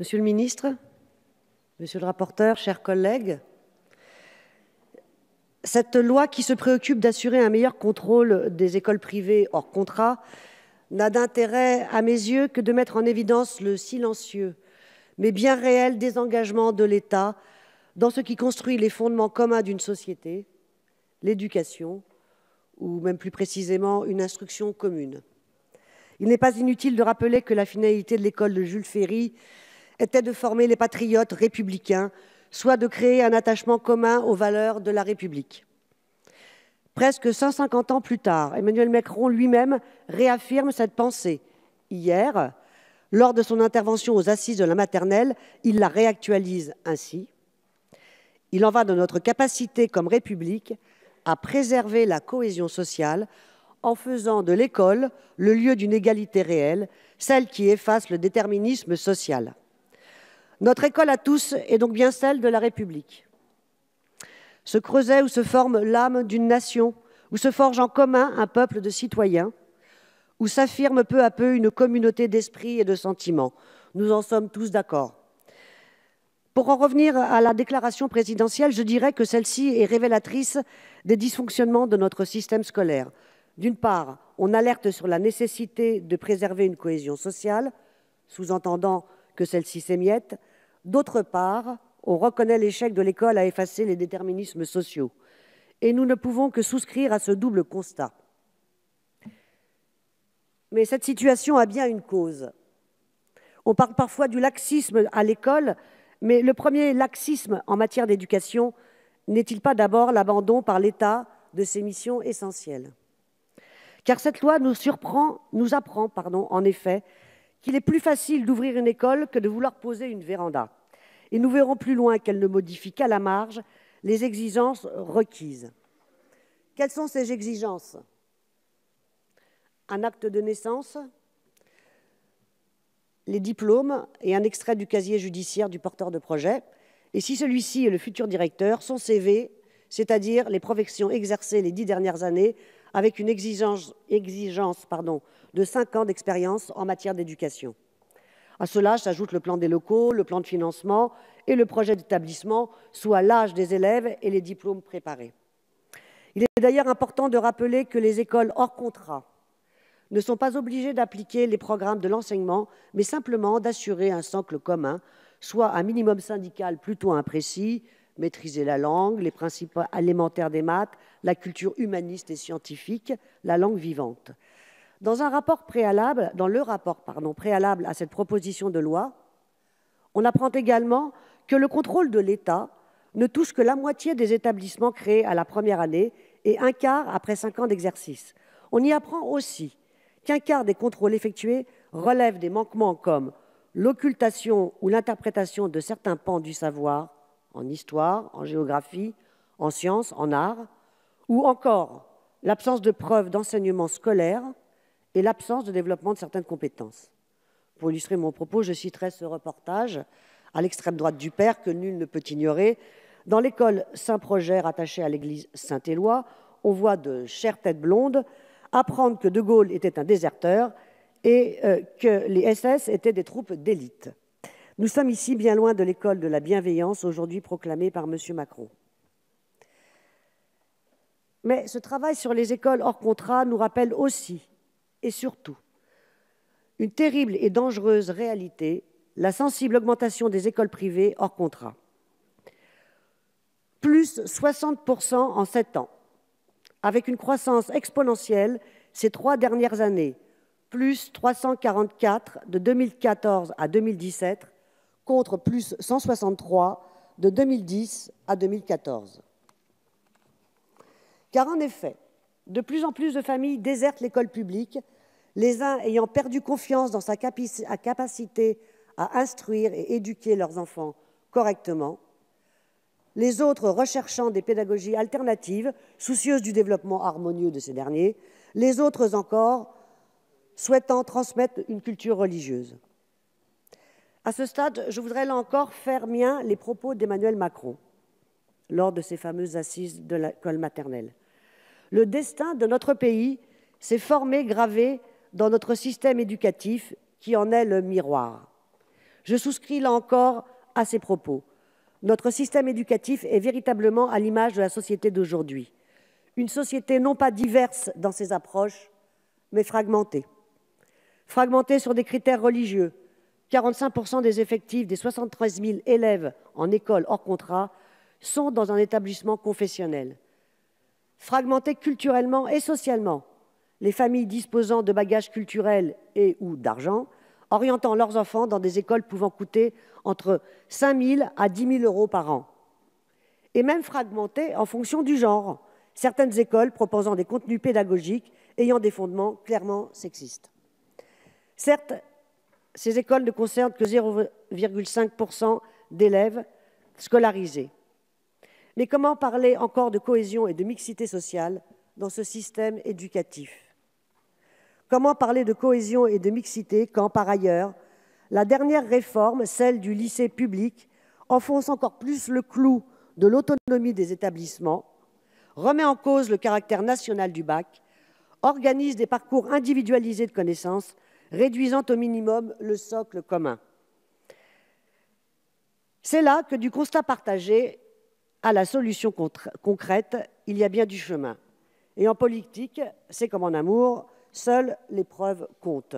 Monsieur le ministre, monsieur le rapporteur, chers collègues, cette loi qui se préoccupe d'assurer un meilleur contrôle des écoles privées hors contrat n'a d'intérêt, à mes yeux, que de mettre en évidence le silencieux, mais bien réel désengagement de l'État dans ce qui construit les fondements communs d'une société, l'éducation, ou même plus précisément une instruction commune. Il n'est pas inutile de rappeler que la finalité de l'école de Jules Ferry était de former les patriotes républicains, soit de créer un attachement commun aux valeurs de la République. Presque 150 ans plus tard, Emmanuel Macron lui-même réaffirme cette pensée. Hier, lors de son intervention aux Assises de la maternelle, il la réactualise ainsi. Il en va de notre capacité comme République à préserver la cohésion sociale en faisant de l'école le lieu d'une égalité réelle, celle qui efface le déterminisme social. Notre école à tous est donc bien celle de la République. Ce creuset où se forme l'âme d'une nation, où se forge en commun un peuple de citoyens, où s'affirme peu à peu une communauté d'esprit et de sentiments. Nous en sommes tous d'accord. Pour en revenir à la déclaration présidentielle, je dirais que celle-ci est révélatrice des dysfonctionnements de notre système scolaire. D'une part, on alerte sur la nécessité de préserver une cohésion sociale, sous-entendant que celle-ci s'émiette. D'autre part, on reconnaît l'échec de l'école à effacer les déterminismes sociaux. Et nous ne pouvons que souscrire à ce double constat. Mais cette situation a bien une cause. On parle parfois du laxisme à l'école, mais le premier laxisme en matière d'éducation n'est-il pas d'abord l'abandon par l'État de ses missions essentielles? Car cette loi nous apprend, en effet, qu'il est plus facile d'ouvrir une école que de vouloir poser une véranda. Et nous verrons plus loin qu'elle ne modifie qu'à la marge les exigences requises. Quelles sont ces exigences? Un acte de naissance, les diplômes et un extrait du casier judiciaire du porteur de projet. Et si celui-ci est le futur directeur, son CV, c'est-à-dire les professions exercées les 10 dernières années, avec une exigence de 5 ans d'expérience en matière d'éducation. À cela s'ajoute le plan des locaux, le plan de financement et le projet d'établissement, soit l'âge des élèves et les diplômes préparés. Il est d'ailleurs important de rappeler que les écoles hors contrat ne sont pas obligées d'appliquer les programmes de l'enseignement, mais simplement d'assurer un socle commun, soit un minimum syndical plutôt imprécis, maîtriser la langue, les principes élémentaires des maths, la culture humaniste et scientifique, la langue vivante. Dans le rapport préalable à cette proposition de loi, on apprend également que le contrôle de l'État ne touche que la moitié des établissements créés à la première année et un quart après 5 ans d'exercice. On y apprend aussi qu'un quart des contrôles effectués relèvent des manquements comme l'occultation ou l'interprétation de certains pans du savoir en histoire, en géographie, en sciences, en arts, ou encore l'absence de preuves d'enseignement scolaire et l'absence de développement de certaines compétences. Pour illustrer mon propos, je citerai ce reportage à l'extrême droite du Père que nul ne peut ignorer. Dans l'école Saint-Projet rattachée à l'église Saint-Éloi, on voit de chères têtes blondes apprendre que De Gaulle était un déserteur et que les SS étaient des troupes d'élite. Nous sommes ici bien loin de l'école de la bienveillance aujourd'hui proclamée par M. Macron. Mais ce travail sur les écoles hors contrat nous rappelle aussi et surtout une terrible et dangereuse réalité, la sensible augmentation des écoles privées hors contrat. Plus 60% en 7 ans, avec une croissance exponentielle ces 3 dernières années, plus 344 de 2014 à 2017, contre plus 163 de 2010 à 2014. Car en effet, de plus en plus de familles désertent l'école publique, les uns ayant perdu confiance dans sa capacité à instruire et éduquer leurs enfants correctement, les autres recherchant des pédagogies alternatives, soucieuses du développement harmonieux de ces derniers, les autres encore souhaitant transmettre une culture religieuse. À ce stade, je voudrais là encore faire mien les propos d'Emmanuel Macron lors de ces fameuses assises de l'école maternelle. Le destin de notre pays s'est formé, gravé dans notre système éducatif qui en est le miroir. Je souscris là encore à ces propos. Notre système éducatif est véritablement à l'image de la société d'aujourd'hui. Une société non pas diverse dans ses approches, mais fragmentée. Fragmentée sur des critères religieux. 45% des effectifs des 73 000 élèves en école hors contrat sont dans un établissement confessionnel. Fragmentée culturellement et socialement. Les familles disposant de bagages culturels et ou d'argent, orientant leurs enfants dans des écoles pouvant coûter entre 5 000 à 10 000 euros par an. Et même fragmentée en fonction du genre. Certaines écoles proposant des contenus pédagogiques ayant des fondements clairement sexistes. Certes, ces écoles ne concernent que 0,5% d'élèves scolarisés. Mais comment parler encore de cohésion et de mixité sociale dans ce système éducatif? Comment parler de cohésion et de mixité quand, par ailleurs, la dernière réforme, celle du lycée public, enfonce encore plus le clou de l'autonomie des établissements, remet en cause le caractère national du bac, organise des parcours individualisés de connaissances, réduisant au minimum le socle commun. C'est là que du constat partagé à la solution concrète, il y a bien du chemin. Et en politique, c'est comme en amour, seule l'épreuve compte.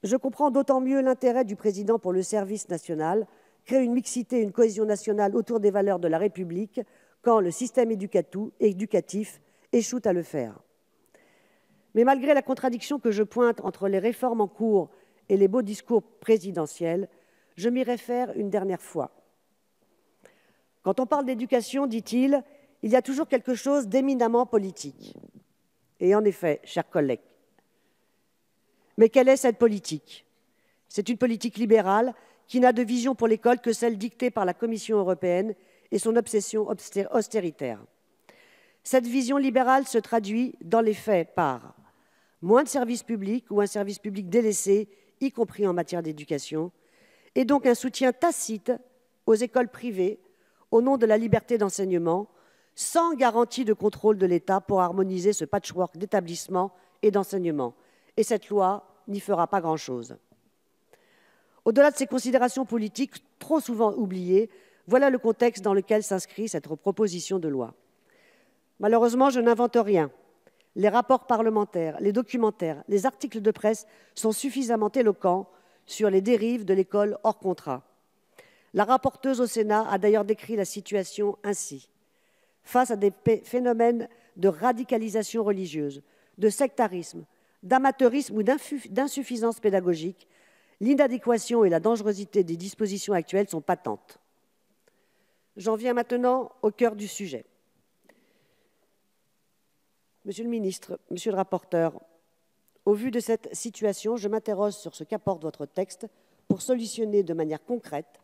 Je comprends d'autant mieux l'intérêt du président pour le service national, créer une mixité, une cohésion nationale autour des valeurs de la République, quand le système éducatif échoue à le faire. Mais malgré la contradiction que je pointe entre les réformes en cours et les beaux discours présidentiels, je m'y réfère une dernière fois. Quand on parle d'éducation, dit-il, il y a toujours quelque chose d'éminemment politique. Et en effet, chers collègues. Mais quelle est cette politique? C'est une politique libérale qui n'a de vision pour l'école que celle dictée par la Commission européenne et son obsession austéritaire. Cette vision libérale se traduit dans les faits par moins de services publics ou un service public délaissé, y compris en matière d'éducation, et donc un soutien tacite aux écoles privées au nom de la liberté d'enseignement, sans garantie de contrôle de l'État pour harmoniser ce patchwork d'établissements et d'enseignement. Et cette loi n'y fera pas grand-chose. Au-delà de ces considérations politiques trop souvent oubliées, voilà le contexte dans lequel s'inscrit cette proposition de loi. Malheureusement, je n'invente rien. Les rapports parlementaires, les documentaires, les articles de presse sont suffisamment éloquents sur les dérives de l'école hors contrat. La rapporteuse au Sénat a d'ailleurs décrit la situation ainsi. Face à des phénomènes de radicalisation religieuse, de sectarisme, d'amateurisme ou d'insuffisance pédagogique, l'inadéquation et la dangerosité des dispositions actuelles sont patentes. J'en viens maintenant au cœur du sujet. Monsieur le ministre, monsieur le rapporteur, au vu de cette situation, je m'interroge sur ce qu'apporte votre texte pour solutionner de manière concrète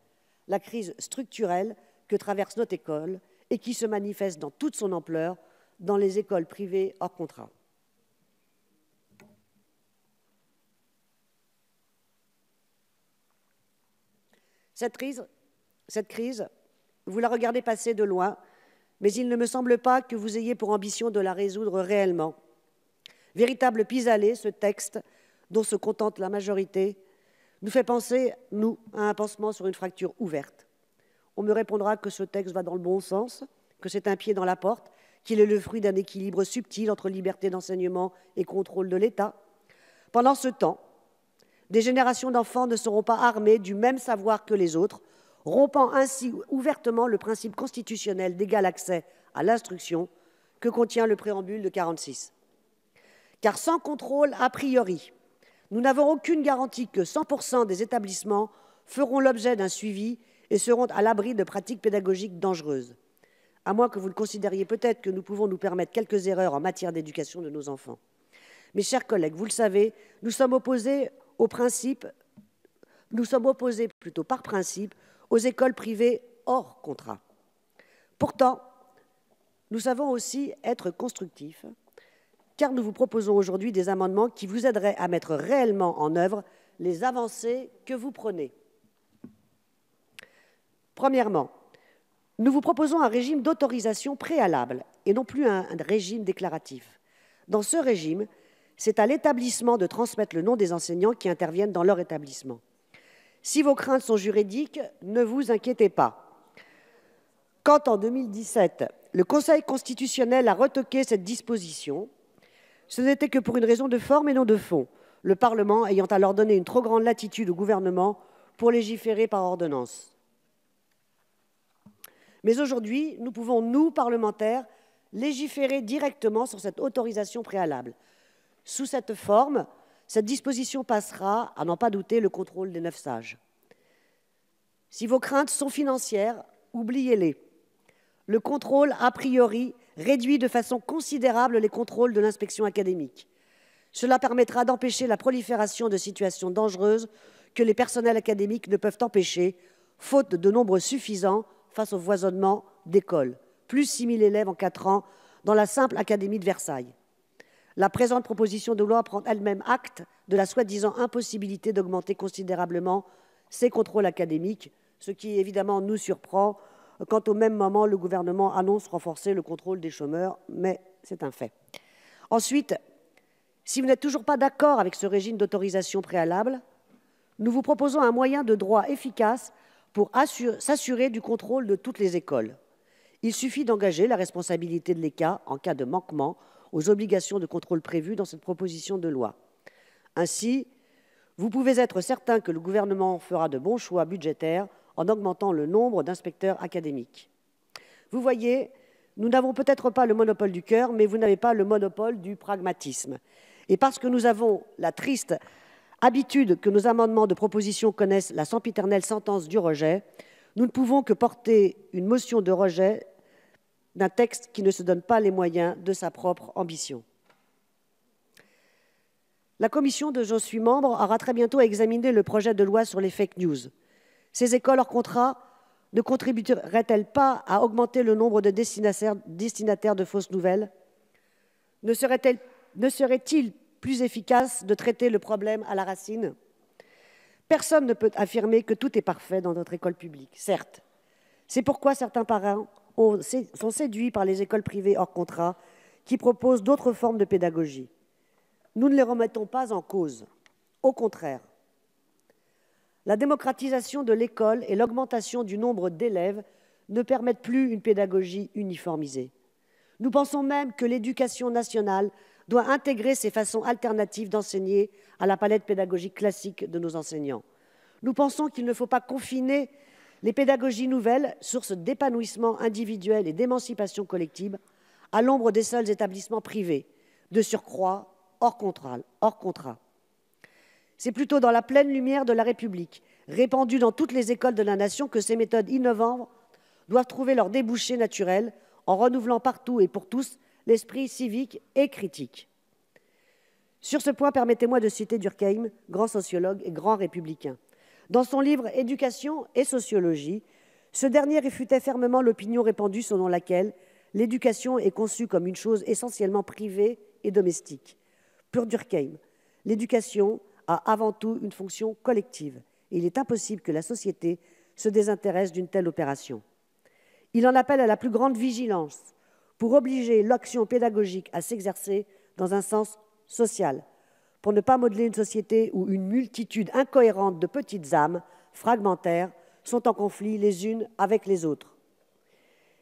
la crise structurelle que traverse notre école et qui se manifeste dans toute son ampleur dans les écoles privées hors contrat. Cette crise, vous la regardez passer de loin, mais il ne me semble pas que vous ayez pour ambition de la résoudre réellement. Véritable pis-aller, ce texte, dont se contente la majorité, nous fait penser, nous, à un pansement sur une fracture ouverte. On me répondra que ce texte va dans le bon sens, que c'est un pied dans la porte, qu'il est le fruit d'un équilibre subtil entre liberté d'enseignement et contrôle de l'État. Pendant ce temps, des générations d'enfants ne seront pas armés du même savoir que les autres, rompant ainsi ouvertement le principe constitutionnel d'égal accès à l'instruction que contient le préambule de 1946. Car sans contrôle a priori, nous n'avons aucune garantie que 100% des établissements feront l'objet d'un suivi et seront à l'abri de pratiques pédagogiques dangereuses. À moins que vous le considériez peut-être que nous pouvons nous permettre quelques erreurs en matière d'éducation de nos enfants. Mes chers collègues, vous le savez, nous sommes opposés par principe aux écoles privées hors contrat. Pourtant, nous savons aussi être constructifs, car nous vous proposons aujourd'hui des amendements qui vous aideraient à mettre réellement en œuvre les avancées que vous prenez. Premièrement, nous vous proposons un régime d'autorisation préalable et non plus un régime déclaratif. Dans ce régime, c'est à l'établissement de transmettre le nom des enseignants qui interviennent dans leur établissement. Si vos craintes sont juridiques, ne vous inquiétez pas. Quand en 2017, le Conseil constitutionnel a retoqué cette disposition, ce n'était que pour une raison de forme et non de fond, le Parlement ayant alors donné une trop grande latitude au gouvernement pour légiférer par ordonnance. Mais aujourd'hui, nous pouvons, nous, parlementaires, légiférer directement sur cette autorisation préalable. Sous cette forme, cette disposition passera, à n'en pas douter, le contrôle des 9 sages. Si vos craintes sont financières, oubliez-les. Le contrôle, a priori, réduit de façon considérable les contrôles de l'inspection académique. Cela permettra d'empêcher la prolifération de situations dangereuses que les personnels académiques ne peuvent empêcher, faute de nombre suffisant face au foisonnement d'écoles. Plus 6 000 élèves en 4 ans dans la simple Académie de Versailles. La présente proposition de loi prend elle-même acte de la soi-disant impossibilité d'augmenter considérablement ces contrôles académiques, ce qui évidemment nous surprend quand au même moment le gouvernement annonce renforcer le contrôle des chômeurs, mais c'est un fait. Ensuite, si vous n'êtes toujours pas d'accord avec ce régime d'autorisation préalable, nous vous proposons un moyen de droit efficace pour s'assurer du contrôle de toutes les écoles. Il suffit d'engager la responsabilité de l'ECA en cas de manquement aux obligations de contrôle prévues dans cette proposition de loi. Ainsi, vous pouvez être certain que le gouvernement fera de bons choix budgétaires en augmentant le nombre d'inspecteurs académiques. Vous voyez, nous n'avons peut-être pas le monopole du cœur, mais vous n'avez pas le monopole du pragmatisme. Et parce que nous avons la triste habitude que nos amendements de proposition connaissent la sempiternelle sentence du rejet, nous ne pouvons que porter une motion de rejet d'un texte qui ne se donne pas les moyens de sa propre ambition. La commission dont je suis membre aura très bientôt à examiner le projet de loi sur les fake news. Ces écoles hors contrat ne contribueraient-elles pas à augmenter le nombre de destinataires de fausses nouvelles? Ne serait-il plus efficace de traiter le problème à la racine? Personne ne peut affirmer que tout est parfait dans notre école publique, certes. C'est pourquoi certains parents sont séduits par les écoles privées hors contrat qui proposent d'autres formes de pédagogie. Nous ne les remettons pas en cause. Au contraire, la démocratisation de l'école et l'augmentation du nombre d'élèves ne permettent plus une pédagogie uniformisée. Nous pensons même que l'éducation nationale doit intégrer ces façons alternatives d'enseigner à la palette pédagogique classique de nos enseignants. Nous pensons qu'il ne faut pas confiner les pédagogies nouvelles, sources d'épanouissement individuel et d'émancipation collective, à l'ombre des seuls établissements privés, de surcroît hors contrat. C'est plutôt dans la pleine lumière de la République, répandue dans toutes les écoles de la nation, que ces méthodes innovantes doivent trouver leur débouché naturel en renouvelant partout et pour tous l'esprit civique et critique. Sur ce point, permettez-moi de citer Durkheim, grand sociologue et grand républicain. Dans son livre « Éducation et sociologie », ce dernier réfutait fermement l'opinion répandue selon laquelle l'éducation est conçue comme une chose essentiellement privée et domestique. Pour Durkheim, l'éducation a avant tout une fonction collective et il est impossible que la société se désintéresse d'une telle opération. Il en appelle à la plus grande vigilance pour obliger l'action pédagogique à s'exercer dans un sens social, pour ne pas modeler une société où une multitude incohérente de petites âmes fragmentaires sont en conflit les unes avec les autres.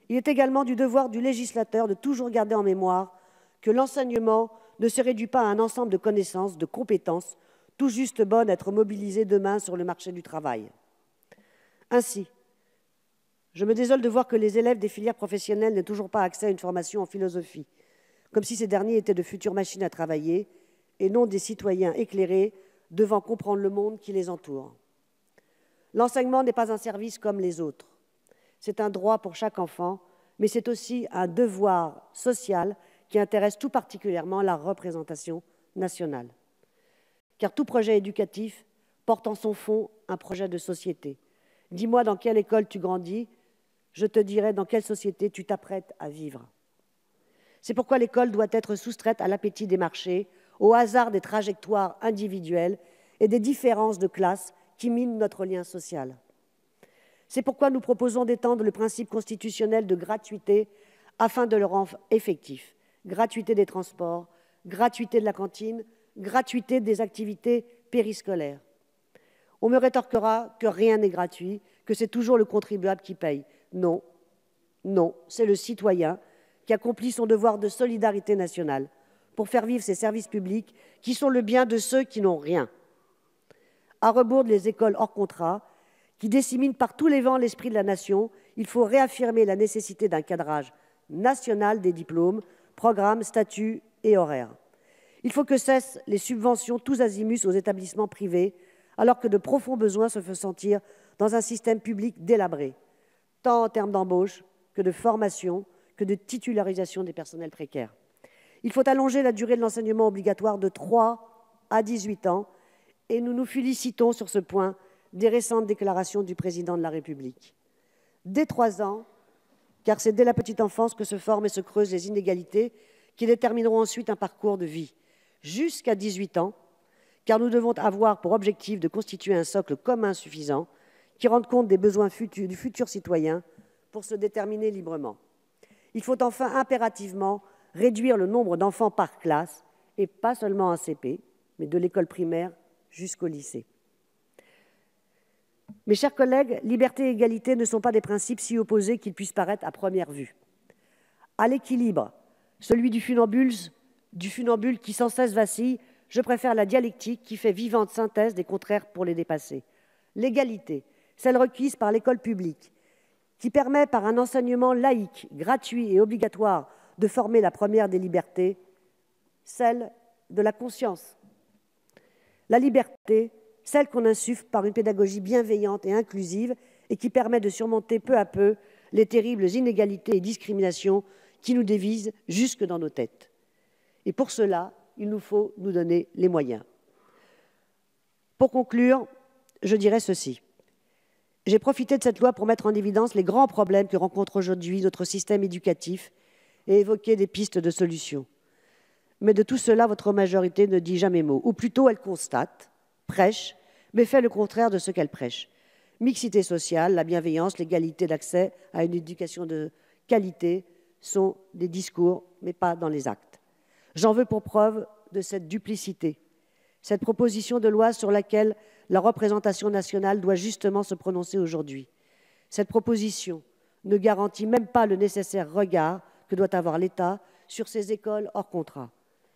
Il est également du devoir du législateur de toujours garder en mémoire que l'enseignement ne se réduit pas à un ensemble de connaissances, de compétences, tout juste bonnes à être mobilisées demain sur le marché du travail. Ainsi, je me désole de voir que les élèves des filières professionnelles n'aient toujours pas accès à une formation en philosophie, comme si ces derniers étaient de futures machines à travailler et non des citoyens éclairés devant comprendre le monde qui les entoure. L'enseignement n'est pas un service comme les autres. C'est un droit pour chaque enfant, mais c'est aussi un devoir social qui intéresse tout particulièrement la représentation nationale. Car tout projet éducatif porte en son fond un projet de société. Dis-moi dans quelle école tu grandis, je te dirai dans quelle société tu t'apprêtes à vivre. C'est pourquoi l'école doit être soustraite à l'appétit des marchés, au hasard des trajectoires individuelles et des différences de classe qui minent notre lien social. C'est pourquoi nous proposons d'étendre le principe constitutionnel de gratuité afin de le rendre effectif. Gratuité des transports, gratuité de la cantine, gratuité des activités périscolaires. On me rétorquera que rien n'est gratuit, que c'est toujours le contribuable qui paye. Non, non, c'est le citoyen qui accomplit son devoir de solidarité nationale pour faire vivre ces services publics qui sont le bien de ceux qui n'ont rien. À rebours des écoles hors contrat, qui disséminent par tous les vents l'esprit de la nation, il faut réaffirmer la nécessité d'un cadrage national des diplômes, programmes, statuts et horaires. Il faut que cessent les subventions tous azimuts aux établissements privés, alors que de profonds besoins se font sentir dans un système public délabré, tant en termes d'embauche que de formation, que de titularisation des personnels précaires. Il faut allonger la durée de l'enseignement obligatoire de 3 à 18 ans et nous nous félicitons sur ce point des récentes déclarations du Président de la République. Dès 3 ans, car c'est dès la petite enfance que se forment et se creusent les inégalités qui détermineront ensuite un parcours de vie. Jusqu'à 18 ans, car nous devons avoir pour objectif de constituer un socle commun suffisant qui rende compte des besoins du futur citoyen pour se déterminer librement. Il faut enfin impérativement réduire le nombre d'enfants par classe, et pas seulement en CP, mais de l'école primaire jusqu'au lycée. Mes chers collègues, liberté et égalité ne sont pas des principes si opposés qu'ils puissent paraître à première vue. À l'équilibre, celui du funambule qui sans cesse vacille, je préfère la dialectique qui fait vivante synthèse des contraires pour les dépasser. L'égalité, celle requise par l'école publique, qui permet par un enseignement laïque, gratuit et obligatoire de former la première des libertés, celle de la conscience. La liberté, celle qu'on insuffle par une pédagogie bienveillante et inclusive et qui permet de surmonter peu à peu les terribles inégalités et discriminations qui nous dévisent jusque dans nos têtes. Et pour cela, il nous faut nous donner les moyens. Pour conclure, je dirais ceci. J'ai profité de cette loi pour mettre en évidence les grands problèmes que rencontre aujourd'hui notre système éducatif et évoquer des pistes de solutions. Mais de tout cela, votre majorité ne dit jamais mot. Ou plutôt, elle constate, prêche, mais fait le contraire de ce qu'elle prêche. Mixité sociale, la bienveillance, l'égalité d'accès à une éducation de qualité sont des discours, mais pas dans les actes. J'en veux pour preuve de cette duplicité, cette proposition de loi sur laquelle la représentation nationale doit justement se prononcer aujourd'hui. Cette proposition ne garantit même pas le nécessaire regard que doit avoir l'État sur ces écoles hors contrat.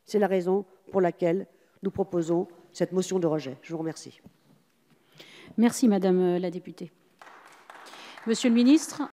C'est la raison pour laquelle nous proposons cette motion de rejet. Je vous remercie. Merci, Madame la députée. Monsieur le ministre.